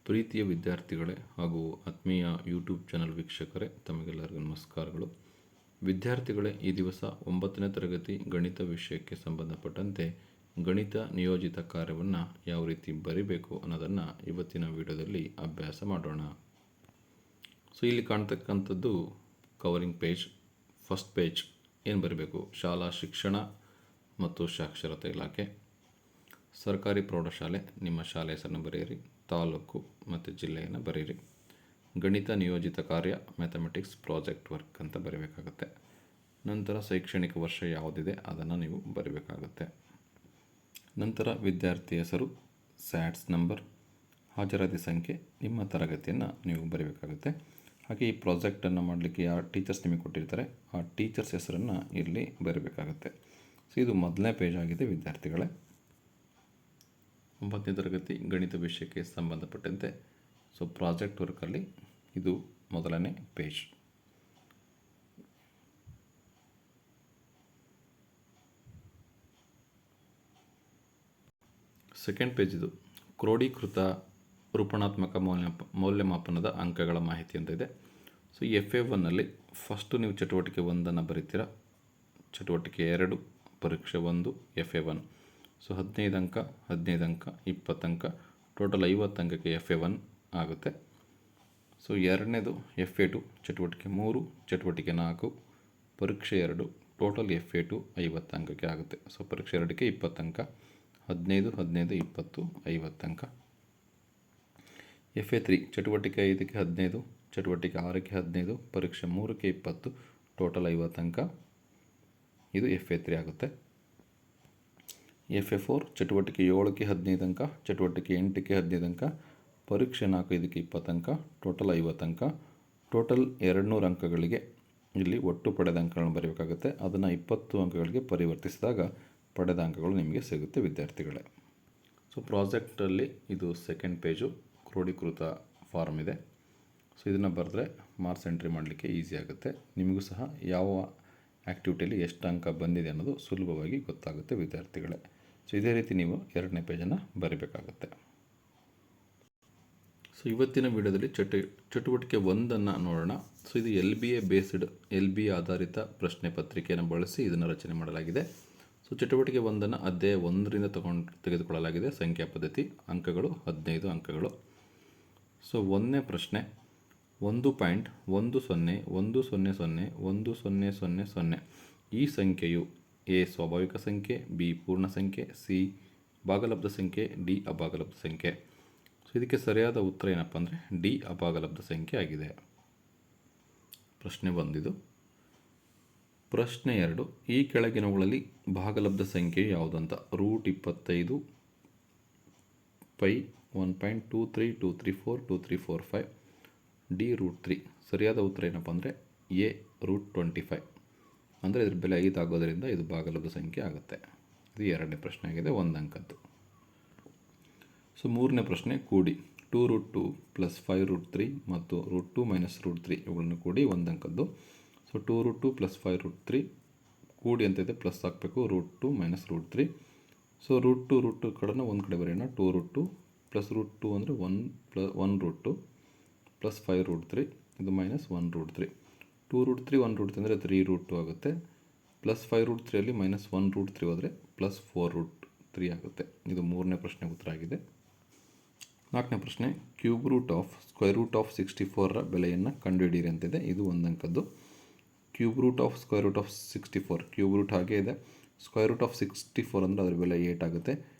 ಪ್ರೀತಿಯ ವಿದ್ಯಾರ್ಥಿಗಳೇ ಹಾಗೂ ಆತ್ಮೀಯ ಯೂಟ್ಯೂಬ್ ಚಾನಲ್ ವೀಕ್ಷಕರೇ, ತಮಗೆಲ್ಲರಿಗೂ ನಮಸ್ಕಾರಗಳು. ವಿದ್ಯಾರ್ಥಿಗಳೇ, ಈ ದಿವಸ 9ನೇ ತರಗತಿ ಗಣಿತ ವಿಷಯಕ್ಕೆ ಸಂಬಂಧಪಟ್ಟಂತೆ ಗಣಿತ ನಿಯೋಜಿತ ಕಾರ್ಯವನ್ನು ಯಾವ ರೀತಿ ಬರಿಬೇಕು ಅನ್ನೋದನ್ನು ಇವತ್ತಿನ ವಿಡಿಯೋದಲ್ಲಿ ಅಭ್ಯಾಸ ಮಾಡೋಣ. ಇಲ್ಲಿ ಕಾಣ್ತಕ್ಕಂಥದ್ದು ಕವರಿಂಗ್ ಪೇಜ್. ಫಸ್ಟ್ ಪೇಜ್ ಏನು ಬರೀಬೇಕು? ಶಾಲಾ ಶಿಕ್ಷಣ ಮತ್ತು ಸಾಕ್ಷರತಾ ಇಲಾಖೆ, ಸರ್ಕಾರಿ ಪ್ರೌಢಶಾಲೆ, ನಿಮ್ಮ ಶಾಲೆ ಹೆಸರನ್ನು ಬರೆಯಿರಿ, ತಾಲೂಕು ಮತ್ತು ಜಿಲ್ಲೆಯನ್ನು ಬರೆಯಿರಿ. ಗಣಿತ ನಿಯೋಜಿತ ಕಾರ್ಯ ಮ್ಯಾಥಮೆಟಿಕ್ಸ್ ಪ್ರಾಜೆಕ್ಟ್ ವರ್ಕ್ ಅಂತ ಬರೀಬೇಕಾಗುತ್ತೆ. ನಂತರ ಶೈಕ್ಷಣಿಕ ವರ್ಷ ಯಾವುದಿದೆ ಅದನ್ನು ನೀವು ಬರೀಬೇಕಾಗುತ್ತೆ. ನಂತರ ವಿದ್ಯಾರ್ಥಿ ಹೆಸರು, ಸ್ಯಾಟ್ಸ್ ನಂಬರ್, ಹಾಜರಾತಿ ಸಂಖ್ಯೆ, ನಿಮ್ಮ ತರಗತಿಯನ್ನು ನೀವು ಬರೀಬೇಕಾಗುತ್ತೆ. ಹಾಗೆ ಈ ಪ್ರಾಜೆಕ್ಟನ್ನು ಮಾಡಲಿಕ್ಕೆ ಯಾರು ಟೀಚರ್ಸ್ ನಿಮಗೆ ಕೊಟ್ಟಿರ್ತಾರೆ ಆ ಟೀಚರ್ಸ್ ಹೆಸರನ್ನು ಇಲ್ಲಿ ಬರೀಬೇಕಾಗುತ್ತೆ. ಇದು ಮೊದಲನೇ ಪೇಜ್ ಆಗಿದೆ ವಿದ್ಯಾರ್ಥಿಗಳೇ. 9ನೇ ತರಗತಿ ಗಣಿತ ವಿಷಯಕ್ಕೆ ಸಂಬಂಧಪಟ್ಟಂತೆ ಪ್ರಾಜೆಕ್ಟ್ ವರ್ಕಲ್ಲಿ ಇದು ಮೊದಲನೇ ಪೇಜ್. ಸೆಕೆಂಡ್ ಪೇಜ್ ಇದು ಕ್ರೋಢೀಕೃತ ರೂಪಣಾತ್ಮಕ ಮೌಲ್ಯಮಾಪನದ ಅಂಕಗಳ ಮಾಹಿತಿ ಅಂತ ಇದೆ. ಈ FA1ನಲ್ಲಿ ಫಸ್ಟು ನೀವು ಚಟುವಟಿಕೆ 1ಅನ್ನು ಬರೀತೀರಾ. ಚಟುವಟಿಕೆ 2 ಪರೀಕ್ಷೆ 1 FA1. 15 ಅಂಕ 15 ಅಂಕ 20 ಅಂಕ ಟೋಟಲ್ 50 ಅಂಕಕ್ಕೆ FA1 ಆಗುತ್ತೆ. ಎರಡನೇದು FA2 ಚಟುವಟಿಕೆ 3 ಚಟುವಟಿಕೆ 4 ಪರೀಕ್ಷೆ 2 ಟೋಟಲ್ FA2 50 ಅಂಕಕ್ಕೆ ಆಗುತ್ತೆ. ಪರೀಕ್ಷೆ 2ಕ್ಕೆ 20 ಅಂಕ, 15 15 20 50 ಅಂಕ. FA3 ಚಟುವಟಿಕೆ 5ಕ್ಕೆ 15, ಚಟುವಟಿಕೆ 6ಕ್ಕೆ 15, ಪರೀಕ್ಷೆ 3ಕ್ಕೆ 20 ಟೋಟಲ್ 50 ಅಂಕ. ಇದು FA3 ಆಗುತ್ತೆ. FA4 ಚಟುವಟಿಕೆ 7ಕ್ಕೆ 15 ಅಂಕ, ಚಟುವಟಿಕೆ 8ಕ್ಕೆ 15 ಅಂಕ, ಪರೀಕ್ಷೆ 4 ಇದಕ್ಕೆ 20 ಅಂಕ, ಟೋಟಲ್ 50 ಅಂಕ. ಟೋಟಲ್ 200 ಅಂಕಗಳಿಗೆ ಇಲ್ಲಿ ಒಟ್ಟು ಪಡೆದ ಅಂಕಗಳನ್ನು ಬರೀಬೇಕಾಗುತ್ತೆ. ಅದನ್ನು 20 ಅಂಕಗಳಿಗೆ ಪರಿವರ್ತಿಸಿದಾಗ ಪಡೆದ ಅಂಕಗಳು ನಿಮಗೆ ಸಿಗುತ್ತೆ ವಿದ್ಯಾರ್ಥಿಗಳೇ. ಪ್ರಾಜೆಕ್ಟಲ್ಲಿ ಇದು ಸೆಕೆಂಡ್ ಪೇಜು ಕ್ರೋಢೀಕೃತ ಫಾರ್ಮ್ ಇದೆ. ಇದನ್ನು ಬರೆದ್ರೆ ಮಾರ್ಕ್ಸ್ ಎಂಟ್ರಿ ಮಾಡಲಿಕ್ಕೆ ಈಸಿ ಆಗುತ್ತೆ. ನಿಮಗೂ ಸಹ ಯಾವ ಆ್ಯಕ್ಟಿವಿಟಿಯಲ್ಲಿ ಎಷ್ಟು ಅಂಕ ಬಂದಿದೆ ಅನ್ನೋದು ಸುಲಭವಾಗಿ ಗೊತ್ತಾಗುತ್ತೆ ವಿದ್ಯಾರ್ಥಿಗಳೇ. ಇದೇ ರೀತಿ ನೀವು ಎರಡನೇ ಪೇಜನ್ನು ಬರೀಬೇಕಾಗುತ್ತೆ. ಇವತ್ತಿನ ವಿಡಿಯೋದಲ್ಲಿ ಚಟುವಟಿಕೆ 1ಅನ್ನು ನೋಡೋಣ. ಇದು LBA ಬೇಸ್ಡ್ LBA ಆಧಾರಿತ ಪ್ರಶ್ನೆ ಪತ್ರಿಕೆಯನ್ನು ಬಳಸಿ ಇದನ್ನು ರಚನೆ ಮಾಡಲಾಗಿದೆ. ಚಟುವಟಿಕೆ 1ಅನ್ನು ಅಧ್ಯಾಯ 1ರಿಂದ ತೆಗೆದುಕೊಳ್ಳಲಾಗಿದೆ. ಸಂಖ್ಯಾ ಪದ್ಧತಿ, ಅಂಕಗಳು 15 ಅಂಕಗಳು. 1ನೇ ಪ್ರಶ್ನೆ 1.10101000 ಈ ಸಂಖ್ಯೆಯು A ಸ್ವಾಭಾವಿಕ ಸಂಖ್ಯೆ, B ಪೂರ್ಣ ಸಂಖ್ಯೆ, C ಭಾಗಲಬ್ಧ ಸಂಖ್ಯೆ, D ಅಭಾಗಲಬ್ಧ ಸಂಖ್ಯೆ. ಇದಕ್ಕೆ ಸರಿಯಾದ ಉತ್ತರ ಏನಪ್ಪ ಅಂದರೆ D ಅಭಾಗಲಬ್ಧ ಸಂಖ್ಯೆ ಆಗಿದೆ. ಪ್ರಶ್ನೆ 1 ಇದು. ಪ್ರಶ್ನೆ 2 ಈ ಕೆಳಗಿನವುಗಳಲ್ಲಿ ಭಾಗಲಬ್ಧ ಸಂಖ್ಯೆ ಯಾವುದು ಅಂತ. √25 π 1.232342345 D √3. ಸರಿಯಾದ ಉತ್ತರ ಏನಪ್ಪ ಅಂದರೆ A √25. ಅಂದರೆ ಇದ್ರ ಬೆಲೆ 5 ಆಗೋದರಿಂದ ಇದು ಭಾಗಲಬ್ಧ ಸಂಖ್ಯೆ ಆಗುತ್ತೆ. ಇದು ಎರಡನೇ ಪ್ರಶ್ನೆ ಆಗಿದೆ, 1 ಅಂಕದ್ದು. ಮೂರನೇ ಪ್ರಶ್ನೆ ಕೂಡಿ 2√2 + 5√3 ಮತ್ತು √2 - √3 ಇವುಗಳನ್ನು ಕೂಡಿ 1 ಅಂಕದ್ದು. 2√2 + 5√3 ಕೂಡಿ ಅಂತಿದೆ, ಪ್ಲಸ್ ಹಾಕಬೇಕು, √2 - √3. √2 ಕಡೆನ ಒಂದು ಕಡೆ ಬರೆಯೋಣ. 2√2 + √2 ಅಂದರೆ 1√2 + 5√3 ಇದು -1√3. 2√3 1√3 ಅಂದರೆ 3√2 ಆಗುತ್ತೆ. + 5√3 -1√3 ಹೋದರೆ +4√3 ಆಗುತ್ತೆ. ಇದು ಮೂರನೇ ಪ್ರಶ್ನೆ ಉತ್ತರ ಆಗಿದೆ. ನಾಲ್ಕನೇ ಪ್ರಶ್ನೆ √64 ಬೆಲೆಯನ್ನು ಕಂಡುಹಿಡಿಯಿರಿ ಅಂತಿದೆ. ಇದು 1 ಅಂಕದ್ದು. √64 ಹಾಗೇ ಇದೆ. √64 ಅಂದರೆ ಅದರ ಬೆಲೆ 8 ಆಗುತ್ತೆ.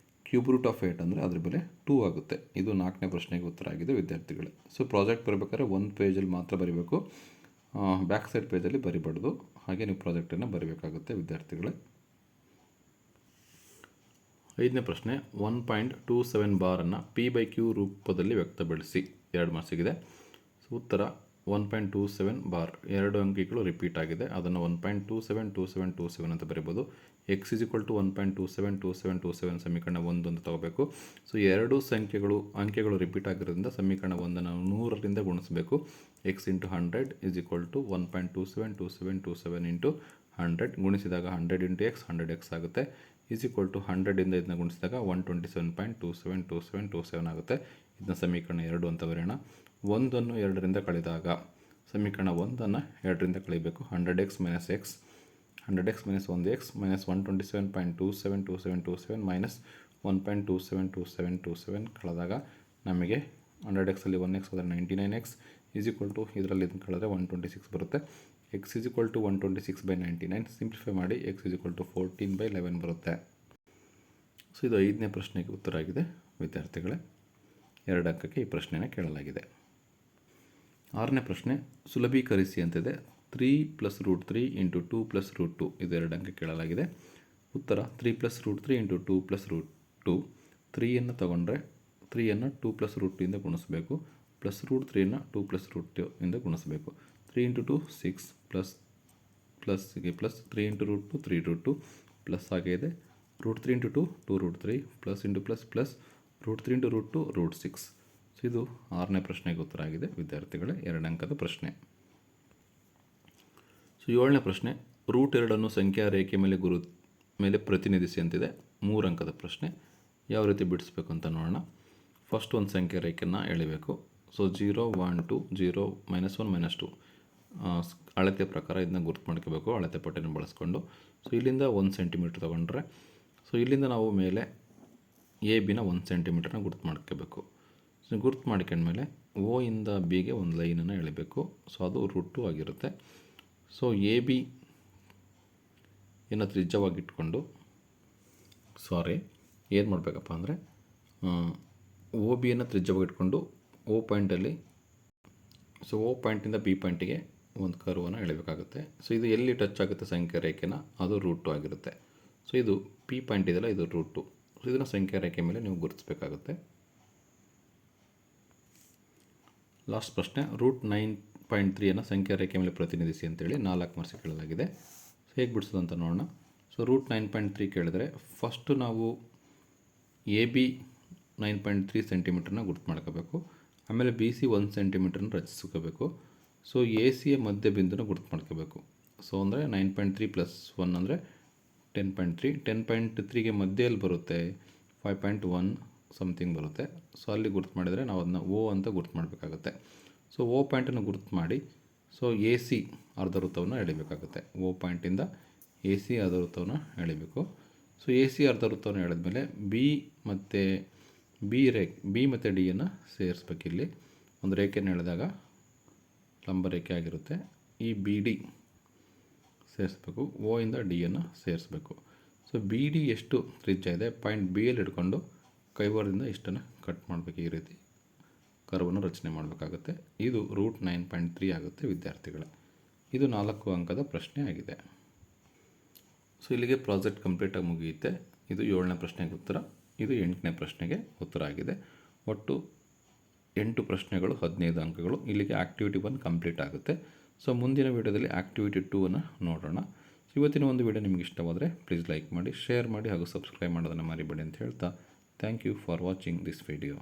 √8 ಅಂದರೆ ಅದರ ಬೆಲೆ 2 ಆಗುತ್ತೆ. ಇದು ನಾಲ್ಕನೇ ಪ್ರಶ್ನೆಗೆ ಉತ್ತರ ಆಗಿದೆ ವಿದ್ಯಾರ್ಥಿಗಳೇ. ಪ್ರಾಜೆಕ್ಟ್ ಬರಬೇಕಾದ್ರೆ ಒಂದು ಪೇಜಲ್ಲಿ ಮಾತ್ರ ಬರೀಬೇಕು, ಬ್ಯಾಕ್ ಸೈಡ್ ಪೇಜಲ್ಲಿ ಬರಿಬಾರ್ದು. ಹಾಗೆ ನೀವು ಪ್ರಾಜೆಕ್ಟನ್ನು ಬರೀಬೇಕಾಗುತ್ತೆ ವಿದ್ಯಾರ್ಥಿಗಳೇ. 5ನೇ ಪ್ರಶ್ನೆ 1.27 ಬಾರನ್ನು P/Q ರೂಪದಲ್ಲಿ ವ್ಯಕ್ತಪಡಿಸಿ. 2 ಮಾರ್ಕ್ಸಿಗಿದೆ. ಉತ್ತರ 1.27 ಬಾರ್ 2 ಅಂಕಿಗಳು ರಿಪೀಟ್ ಆಗಿದೆ. ಅದನ್ನು 1.272727 ಅಂತ ಬರೀಬೋದು. x = 1.272727 ಸಮೀಕರಣ 1 ಅಂತ ತಗೋಬೇಕು. ಎರಡು ಅಂಕೆಗಳು ರಿಪೀಟ್ ಆಗಿರೋದ್ರಿಂದ ಸಮೀಕರಣ 1ಅನ್ನು 100ರಿಂದ ಗುಣಿಸಬೇಕು. x × 100 = 1.272727 × 100 ಗುಣಿಸಿದಾಗ 100 × x 100x ಆಗುತ್ತೆ. ಈಸ್ ಈಕ್ವಲ್ ಟು 100ಇಂದ ಇದನ್ನ ಗುಣಿಸಿದಾಗ 127.272727 ಆಗುತ್ತೆ. ಇದನ್ನ ಸಮೀಕರಣ 2 ಅಂತ ಬರೆಯೋಣ. 1ಅನ್ನು 2ರಿಂದ ಕಳೆದಾಗ ಸಮೀಕರಣ 1ಅನ್ನು 2ರಿಂದ ಕಳಿಬೇಕು. 100x - x 100x - 1x - 127.272727 minus 1.272727 ಕಳೆದಾಗ ನಮಗೆ 100xಲ್ಲಿ 1x ಹೋದರೆ 99x ಈಸ್ ಈಕ್ವಲ್ ಟು ಇದರಲ್ಲಿ ಇದನ್ನು ಕಳೆದ್ರೆ 126 ಬರುತ್ತೆ. x is equal to 126/99 simplify ಮಾಡಿ x ಈಸ್ ಈಕ್ವಲ್ ಟು 14/11 ಬರುತ್ತೆ. ಸೊ ಇದು 5ನೇ ಪ್ರಶ್ನೆಗೆ ಉತ್ತರ ಆಗಿದೆ ವಿದ್ಯಾರ್ಥಿಗಳೇ. 2 ಅಂಕಕ್ಕೆ ಈ ಪ್ರಶ್ನೆನ ಕೇಳಲಾಗಿದೆ. 6ನೇ ಪ್ರಶ್ನೆ ಸುಲಭೀಕರಿಸಿ ಅಂತಿದೆ. 3 + √3 × 2 + √2 ಇದು 2 ಅಂಕ ಕೇಳಲಾಗಿದೆ. ಉತ್ತರ 3 + √3 × 2 + √2. 3ಯನ್ನು ತಗೊಂಡ್ರೆ 3ಯನ್ನು 2 + √2 ಇಂದ ಗುಣಿಸಬೇಕು, ಪ್ಲಸ್ √3ಯನ್ನು 2 + √2 ಇಂದ ಗುಣಿಸಬೇಕು. 3 × 2 6 ಪ್ಲಸ್ 3 × √2 3 √2 ಪ್ಲಸ್ ಹಾಗೆ ಇದೆ. √3 × 2 2 √3 ಪ್ಲಸ್ ಪ್ಲಸ್ √3 × √2 √6. ಸೊ ಇದು 6ನೇ ಪ್ರಶ್ನೆಗೆ ಉತ್ತರ ಆಗಿದೆ ವಿದ್ಯಾರ್ಥಿಗಳೇ, 2 ಅಂಕದ ಪ್ರಶ್ನೆ. ಸೊ 7ನೇ ಪ್ರಶ್ನೆ √2 ಸಂಖ್ಯಾ ರೇಖೆ ಮೇಲೆ ಪ್ರತಿನಿಧಿಸಿ ಅಂತಿದೆ. 3 ಅಂಕದ ಪ್ರಶ್ನೆ. ಯಾವ ರೀತಿ ಬಿಡಿಸ್ಬೇಕು ಅಂತ ನೋಡೋಣ. ಫಸ್ಟ್ ಒಂದು ಸಂಖ್ಯಾ ರೇಖೆಯನ್ನು ಎಳಿಬೇಕು. ಸೊ 0 1 2 0 -1 -2 ಅಳತೆ ಪ್ರಕಾರ ಇದನ್ನ ಗುರ್ತು ಮಾಡ್ಕೋಬೇಕು, ಅಳತೆ ಪಟ್ಟಿನ ಬಳಸ್ಕೊಂಡು. ಸೊ ಇಲ್ಲಿಂದ 1 ಸೆಂಟಿಮೀಟ್ರ್ ತೊಗೊಂಡ್ರೆ ಸೊ ಇಲ್ಲಿಂದ ನಾವು ಮೇಲೆ AB 1 ಸೆಂಟಿಮೀಟ್ರನ್ನ ಗುರ್ತು ಮಾಡ್ಕೋಬೇಕು. ಸೊ ಗುರ್ತು ಮಾಡ್ಕೊಂಡ್ಮೇಲೆ O ಇಂದ Bಗೆ ಒಂದು ಲೈನನ್ನು ಎಳಿಬೇಕು. ಸೊ ಅದು √2 ಆಗಿರುತ್ತೆ. ಸೊ AB ಏನೋ ತ್ರಿಜ್ಯವಾಗಿಟ್ಕೊಂಡು ಏನು ಮಾಡಬೇಕಪ್ಪ ಅಂದರೆ OBಯನ್ನು ತ್ರಿಜ್ಯವಾಗಿಟ್ಕೊಂಡು O ಪಾಯಿಂಟಲ್ಲಿ ಸೊ O ಪಾಯಿಂಟಿಂದ B ಪಾಯಿಂಟಿಗೆ ಒಂದು ಕರ್ವನ್ನು ಎಳಿಬೇಕಾಗುತ್ತೆ. ಸೊ ಇದು ಎಲ್ಲಿ ಟಚ್ ಆಗುತ್ತೆ ಸಂಖ್ಯಾ ರೇಖೆನ ಅದು √2 ಆಗಿರುತ್ತೆ. ಸೊ ಇದು P ಪಾಯಿಂಟ್ ಇದೆಯಲ್ಲ ಇದು √2. ಸೊ ಇದನ್ನು ಸಂಖ್ಯಾ ರೇಖೆ ಮೇಲೆ ನೀವು ಗುರುತಿಸಬೇಕಾಗುತ್ತೆ. ಲಾಸ್ಟ್ ಪ್ರಶ್ನೆ √9.3 ಸಂಖ್ಯಾ ರೇಖೆ ಮೇಲೆ ಪ್ರತಿನಿಧಿಸಿ ಅಂತೇಳಿ 4 ಮಾರ್ಕ್ಸ್ ಕೇಳಲಾಗಿದೆ. ಸೊ ಹೇಗೆ ಬಿಡಿಸೋದು ಅಂತ ನೋಡೋಣ. ಸೊ √9.3 ಕೇಳಿದರೆ ಫಸ್ಟು ನಾವು AB 9.3 ಸೆಂಟಿಮೀಟ್ರನ್ನ ಗುರ್ತು ಮಾಡ್ಕೋಬೇಕು. ಆಮೇಲೆ BC 1 ಸೆಂಟಿಮೀಟ್ರನ್ನ ರಚಿಸ್ಕೋಬೇಕು. ಸೊ ACಯ ಮಧ್ಯ ಬಿಂದುನ ಗುರ್ತು ಮಾಡ್ಕೋಬೇಕು. ಸೊ ಅಂದರೆ 9.3 + 1 ಅಂದರೆ 10.3. 10.3ಗೆ ಮಧ್ಯೆಯಲ್ಲಿ ಬರುತ್ತೆ 5.1 ಸಮಥಿಂಗ್ ಬರುತ್ತೆ. ಸೊ ಅಲ್ಲಿ ಗುರ್ತು ಮಾಡಿದರೆ ನಾವು ಅದನ್ನ O ಅಂತ ಗುರ್ತು ಮಾಡಬೇಕಾಗುತ್ತೆ. ಸೊ O ಪಾಯಿಂಟನ್ನು ಗುರ್ತು ಮಾಡಿ ಸೊ AC ಅರ್ಧ ವೃತ್ತವನ್ನು ಎಳಿಬೇಕಾಗುತ್ತೆ. O ಪಾಯಿಂಟಿಂದ AC ಅರ್ಧ ವೃತ್ತವನ್ನು ಎಳಿಬೇಕು. ಸೊ AC ಅರ್ಧ ವೃತ್ತವನ್ನು ಎಳೆದ್ಮೇಲೆ B ಮತ್ತು Dಯನ್ನು ಸೇರಿಸ್ಬೇಕು. ಇಲ್ಲಿ ಒಂದು ರೇಖೆಯನ್ನು ಎಳೆದಾಗ ಲಂಬ ರೇಖೆ ಆಗಿರುತ್ತೆ. ಈ BD ಸೇರಿಸ್ಬೇಕು, O ಇಂದ Dಯನ್ನು ಸೇರಿಸ್ಬೇಕು. ಸೊ BD ಎಷ್ಟು ತ್ರಿಜ್ಯ ಇದೆ ಪಾಯಿಂಟ್ Bಯಲ್ಲಿ ಹಿಡ್ಕೊಂಡು ಕೈವಾರದಿಂದ ಇಷ್ಟನ್ನು ಕಟ್ ಮಾಡಬೇಕು. ಈ ರೀತಿ ಕರ್ವನ್ನು ರಚನೆ ಮಾಡಬೇಕಾಗುತ್ತೆ. ಇದು √9.3 ಆಗುತ್ತೆ ವಿದ್ಯಾರ್ಥಿಗಳೇ. ಇದು 4 ಅಂಕದ ಪ್ರಶ್ನೆ ಆಗಿದೆ. ಸೊ ಇಲ್ಲಿಗೆ ಪ್ರಾಜೆಕ್ಟ್ ಕಂಪ್ಲೀಟಾಗಿ ಮುಗಿಯುತ್ತೆ. ಇದು 7ನೇ ಪ್ರಶ್ನೆಗೆ ಉತ್ತರ, ಇದು 8ನೇ ಪ್ರಶ್ನೆಗೆ ಉತ್ತರ ಆಗಿದೆ. ಒಟ್ಟು 8 ಪ್ರಶ್ನೆಗಳು 15 ಅಂಕಗಳು. ಇಲ್ಲಿಗೆ ಆಕ್ಟಿವಿಟಿ 1 ಕಂಪ್ಲೀಟ್ ಆಗುತ್ತೆ. ಸೊ ಮುಂದಿನ ವೀಡಿಯೋದಲ್ಲಿ ಆಕ್ಟಿವಿಟಿ 2ಅನ್ನು ನೋಡೋಣ. ಇವತ್ತಿನ ಒಂದು ವಿಡಿಯೋ ನಿಮಗೆ ಇಷ್ಟವಾದರೆ ಪ್ಲೀಸ್ ಲೈಕ್ ಮಾಡಿ, ಶೇರ್ ಮಾಡಿ ಹಾಗೂ ಸಬ್ಸ್ಕ್ರೈಬ್ ಮಾಡೋದನ್ನು ಮರಿಬೇಡಿ ಅಂತ ಹೇಳ್ತಾ thank you for watching this video.